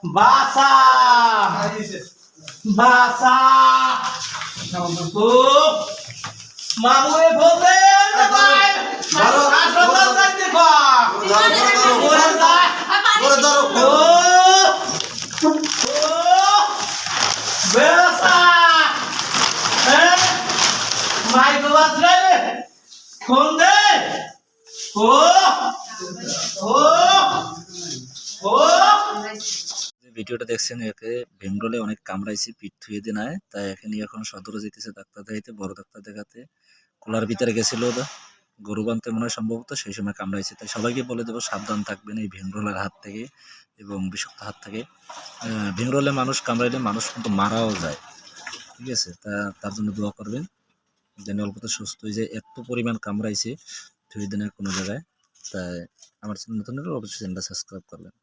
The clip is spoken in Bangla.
বাসা বাসা ও মামুয়ে বলতে না ভাই হাসপাতাল যাইতে কর ওরে যা ওরে ধরো ও বাসা মাই বাস রে কোন দে ও ও ও ভিডিওটা দেখছেন একে ভীমরোলে অনেক কামড়াইছে পিঠ থুয়ে দিয়ে নাই তাই এখানে এখন সদরে যেতেছে ডাক্তার দেখাইতে বড় ডাক্তার দেখাতে খোলার ভিতরে গেছিল ওরা গরু বানতে মনে হয় সম্ভবত সেই সময় কামড়াইছে তাই সবাইকে বলে দেবো সাবধান থাকবেন এই ভীমরোলের হাত থেকে এবং বিষাক্ত হাত থেকে ভীমরোলে মানুষ কামড়াইলে মানুষ কিন্তু মারাও যায় ঠিক আছে তার জন্য দোয়া করবেন যেন অল্পতে সুস্থ হয়ে যায় এত পরিমাণ কামড়াইছে থুয়ে দিনের কোনো জায়গায় তাই আমার নতুন অবশ্যই চ্যানেলটা সাবস্ক্রাইব করবেন।